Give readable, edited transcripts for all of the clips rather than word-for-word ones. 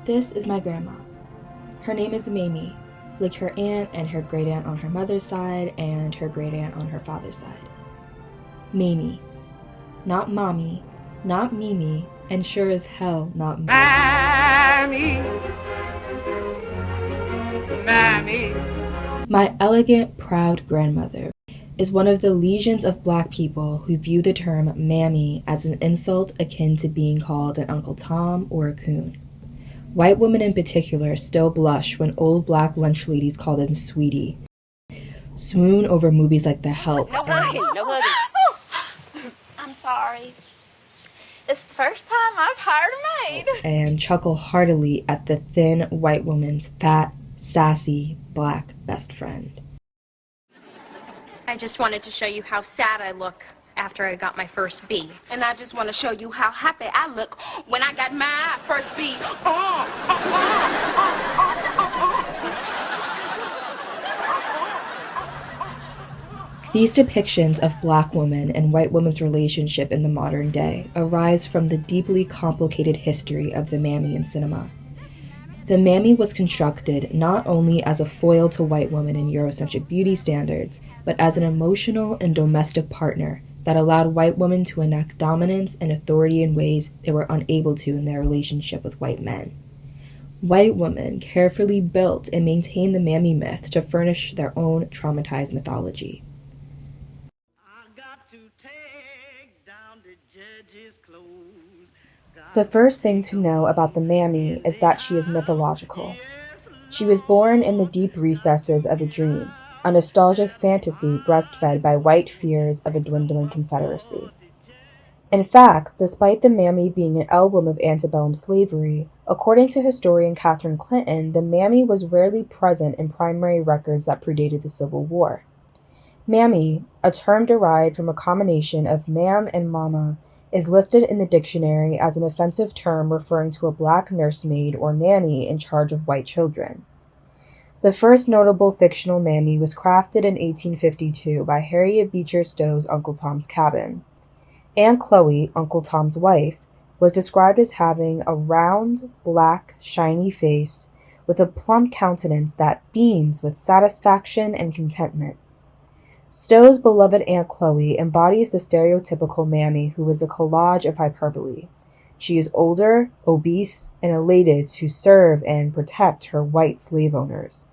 This is my grandma. Her name is Mammy, like her aunt and her great-aunt on her mother's side and her great-aunt on her father's side. Mammy. Not Mommy, not Mimi, and sure as hell not Mammy. Mammy. My elegant, proud grandmother is one of the legions of black people who view the term mammy as an insult akin to being called an Uncle Tom or a coon. White women in particular still blush when old black lunch ladies call them sweetie, swoon over movies like The Help. No hugging. I'm sorry. It's the first time I've hired a maid. And chuckle heartily at the thin white woman's fat, sassy, black best friend. I just wanted to show you how sad I look after I got my first B. And I just want to show you how happy I look when I got my first B. These depictions of black women and white women's relationship in the modern day arise from the deeply complicated history of the mammy in cinema. The mammy was constructed not only as a foil to white women in Eurocentric beauty standards, but as an emotional and domestic partner that allowed white women to enact dominance and authority in ways they were unable to in their relationship with white men. White women carefully built and maintained the mammy myth to furnish their own traumatized mythology. The first thing to know about the mammy is that she is mythological. She was born in the deep recesses of a dream, a nostalgic fantasy breastfed by white fears of a dwindling Confederacy. In fact, despite the mammy being an emblem of antebellum slavery, according to historian Catherine Clinton, the mammy was rarely present in primary records that predated the Civil War. Mammy, a term derived from a combination of mam and mama, is listed in the dictionary as an offensive term referring to a black nursemaid or nanny in charge of white children. The first notable fictional mammy was crafted in 1852 by Harriet Beecher Stowe's Uncle Tom's Cabin. Aunt Chloe, Uncle Tom's wife, was described as having a round, black, shiny face with a plump countenance that beams with satisfaction and contentment. Stowe's beloved Aunt Chloe embodies the stereotypical mammy who is a collage of hyperbole. She is older, obese, and elated to serve and protect her white slave owners.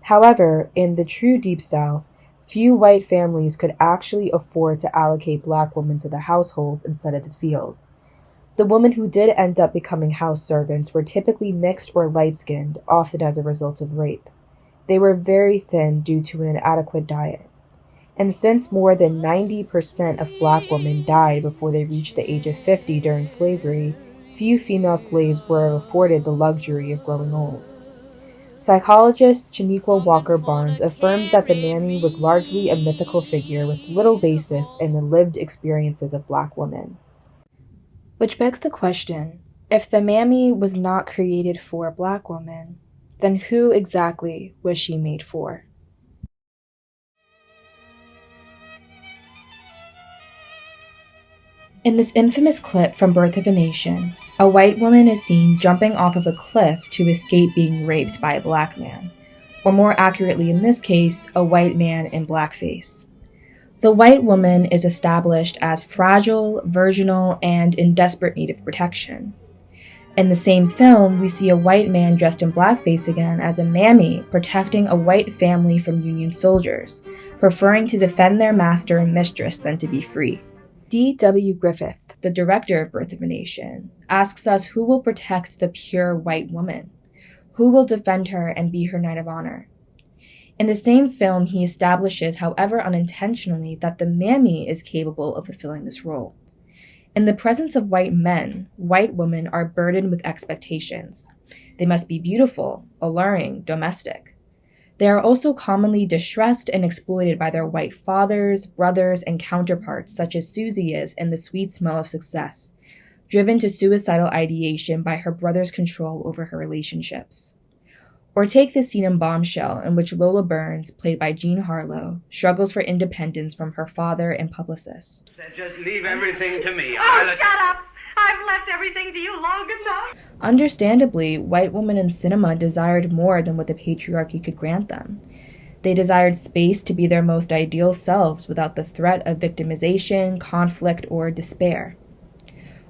However, in the true Deep South, few white families could actually afford to allocate black women to the household instead of the field. The women who did end up becoming house servants were typically mixed or light-skinned, often as a result of rape. They were very thin due to an inadequate diet. And since more than 90% of black women died before they reached the age of 50 during slavery, few female slaves were afforded the luxury of growing old. Psychologist Chaniqua Walker Barnes affirms that the mammy was largely a mythical figure with little basis in the lived experiences of black women. Which begs the question, if the mammy was not created for a black woman, then who exactly was she made for? In this infamous clip from Birth of a Nation, a white woman is seen jumping off of a cliff to escape being raped by a black man, or more accurately in this case, a white man in blackface. The white woman is established as fragile, virginal, and in desperate need of protection. In the same film, we see a white man dressed in blackface again as a mammy protecting a white family from Union soldiers, preferring to defend their master and mistress than to be free. D.W. Griffith, the director of Birth of a Nation, asks us who will protect the pure white woman, who will defend her and be her knight of honor. In the same film, he establishes, however unintentionally, that the mammy is capable of fulfilling this role. In the presence of white men, white women are burdened with expectations. They must be beautiful, alluring, domestic. They are also commonly distressed and exploited by their white fathers, brothers, and counterparts, such as Susie is in The Sweet Smell of Success, driven to suicidal ideation by her brother's control over her relationships. Or take the scene in Bombshell, in which Lola Burns, played by Jean Harlow, struggles for independence from her father and publicist. Said just leave everything to me. Oh, shut up! I've left everything to you long enough. Understandably, white women in cinema desired more than what the patriarchy could grant them. They desired space to be their most ideal selves without the threat of victimization, conflict, or despair.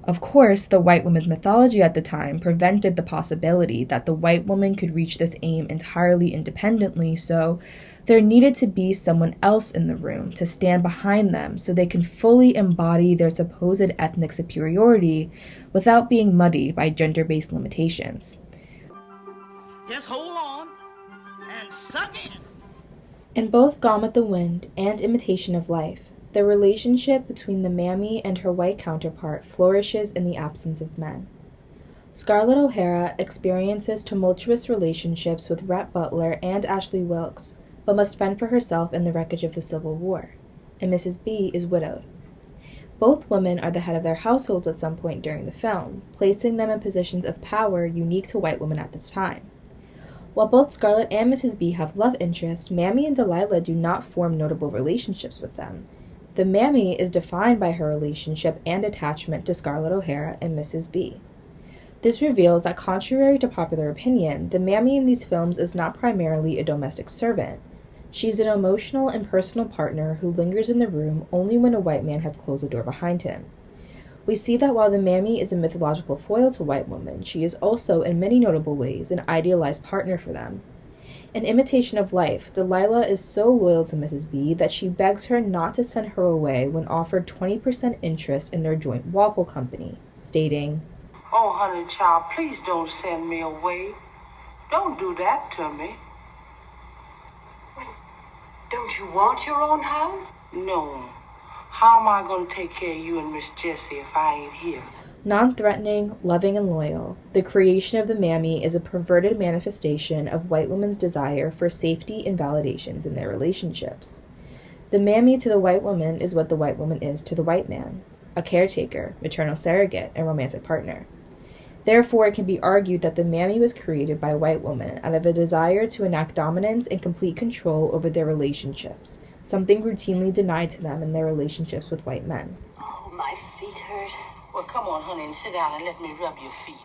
Of course, the white woman's mythology at the time prevented the possibility that the white woman could reach this aim entirely independently, so there needed to be someone else in the room to stand behind them so they can fully embody their supposed ethnic superiority without being muddied by gender-based limitations. Just hold on and suck in. In both Gone with the Wind and Imitation of Life, the relationship between the Mammy and her white counterpart flourishes in the absence of men. Scarlett O'Hara experiences tumultuous relationships with Rhett Butler and Ashley Wilkes, but must fend for herself in the wreckage of the Civil War, and Mrs. B is widowed. Both women are the head of their households at some point during the film, placing them in positions of power unique to white women at this time. While both Scarlett and Mrs. B have love interests, Mammy and Delilah do not form notable relationships with them. The Mammy is defined by her relationship and attachment to Scarlett O'Hara and Mrs. B. This reveals that contrary to popular opinion, the Mammy in these films is not primarily a domestic servant. She is an emotional and personal partner who lingers in the room only when a white man has closed the door behind him. We see that while the Mammy is a mythological foil to white women, she is also, in many notable ways, an idealized partner for them. In Imitation of Life, Delilah is so loyal to Mrs. B that she begs her not to send her away when offered 20% interest in their joint waffle company, stating, "Oh, honey child, please don't send me away. Don't do that to me." Don't you want your own house? No. How am I going to take care of you and Miss Jessie if I ain't here? Non-threatening, loving, and loyal, the creation of the Mammy is a perverted manifestation of white women's desire for safety and validations in their relationships. The Mammy to the white woman is what the white woman is to the white man, a caretaker, maternal surrogate, and romantic partner. Therefore, it can be argued that the Mammy was created by white women out of a desire to enact dominance and complete control over their relationships, something routinely denied to them in their relationships with white men. Oh, my feet hurt. Well, come on, honey, and sit down and let me rub your feet.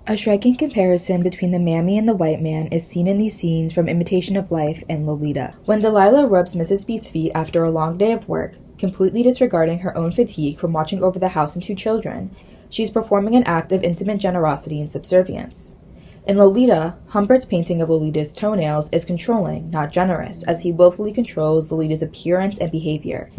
A striking comparison between the Mammy and the white man is seen in these scenes from Imitation of Life and Lolita. When Delilah rubs Mrs. B's feet after a long day of work, completely disregarding her own fatigue from watching over the house and 2 children, she's performing an act of intimate generosity and subservience. In Lolita, Humbert's painting of Lolita's toenails is controlling, not generous, as he willfully controls Lolita's appearance and behavior.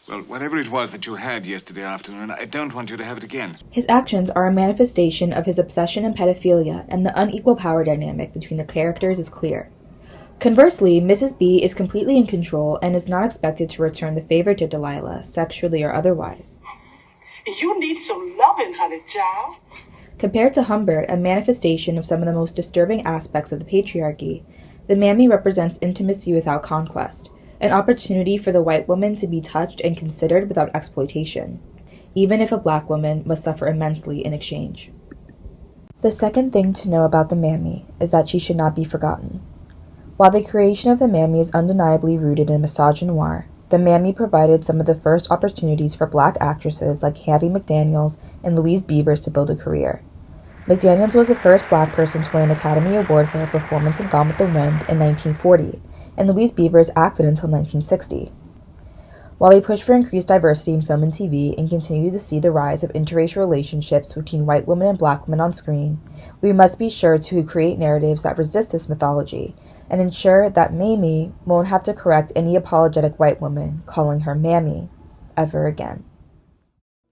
Well, whatever it was that you had yesterday afternoon, I don't want you to have it again. His actions are a manifestation of his obsession and pedophilia, and the unequal power dynamic between the characters is clear. Conversely, Mrs. B is completely in control and is not expected to return the favor to Delilah, sexually or otherwise. You need some loving, honey child. Compared to Humbert, a manifestation of some of the most disturbing aspects of the patriarchy, the Mammy represents intimacy without conquest, an opportunity for the white woman to be touched and considered without exploitation, even if a black woman must suffer immensely in exchange. The second thing to know about the Mammy is that she should not be forgotten. While the creation of the Mammy is undeniably rooted in misogynoir, the Mammy provided some of the first opportunities for black actresses like Hattie McDaniels and Louise Beavers to build a career. McDaniels was the first black person to win an Academy Award for her performance in Gone with the Wind in 1940, and Louise Beavers acted until 1960. While they pushed for increased diversity in film and TV and continued to see the rise of interracial relationships between white women and black women on screen, we must be sure to create narratives that resist this mythology and ensure that Mamie won't have to correct any apologetic white woman calling her Mammy ever again.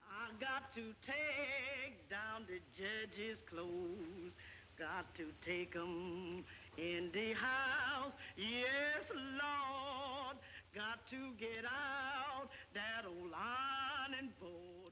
I got to take down the judge's clothes, got to take 'em in the house, yes, Lord, got to get out that old ironing board.